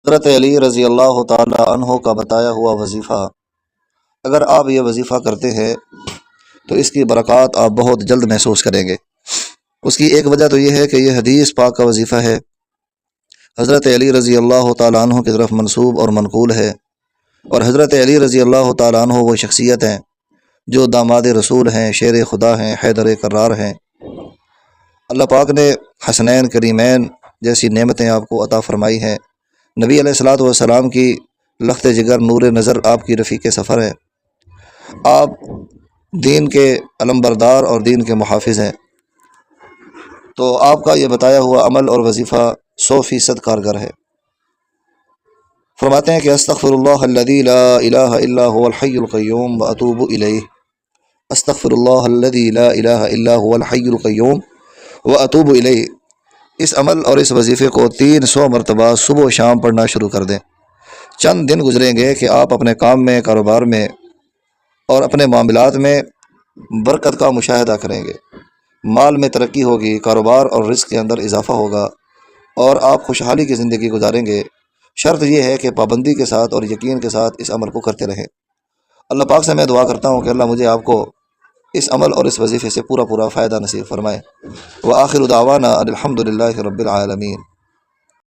حضرت علی رضی اللہ تعالی عنہ کا بتایا ہوا وظیفہ، اگر آپ یہ وظیفہ کرتے ہیں تو اس کی برکات آپ بہت جلد محسوس کریں گے۔ اس کی ایک وجہ تو یہ ہے کہ یہ حدیث پاک کا وظیفہ ہے، حضرت علی رضی اللہ تعالیٰ عنہ کی طرف منسوب اور منقول ہے، اور حضرت علی رضی اللہ تعالیٰ عنہ وہ شخصیت ہیں جو داماد رسول ہیں، شیر خدا ہیں، حیدر کرار ہیں۔ اللہ پاک نے حسنین کریمین جیسی نعمتیں آپ کو عطا فرمائی ہیں۔ نبی علیہ الصلاۃ والسلام کی لخت جگر نور نظر آپ کی رفیق سفر ہے۔ آپ دین کے علمبردار اور دین کے محافظ ہیں، تو آپ کا یہ بتایا ہوا عمل اور وظیفہ 100% کارگر ہے۔ فرماتے ہیں کہ استغفر اللہ الذی لا الہ الا هو الحی القیوم واتوب الیہ، استغفر اللہ الذی لا الہ الا هو الحی القیوم واتوب الیہ۔ اس عمل اور اس وظیفے کو 300 مرتبہ صبح و شام پڑھنا شروع کر دیں۔ چند دن گزریں گے کہ آپ اپنے کام میں، کاروبار میں اور اپنے معاملات میں برکت کا مشاہدہ کریں گے، مال میں ترقی ہوگی، کاروبار اور رزق کے اندر اضافہ ہوگا، اور آپ خوشحالی کی زندگی گزاریں گے۔ شرط یہ ہے کہ پابندی کے ساتھ اور یقین کے ساتھ اس عمل کو کرتے رہیں۔ اللہ پاک سے میں دعا کرتا ہوں کہ اللہ مجھے آپ کو اس عمل اور اس وظیفے سے پورا فائدہ نصیب فرمائے۔ وآخر دعوانا الحمد للہ رب العالمین۔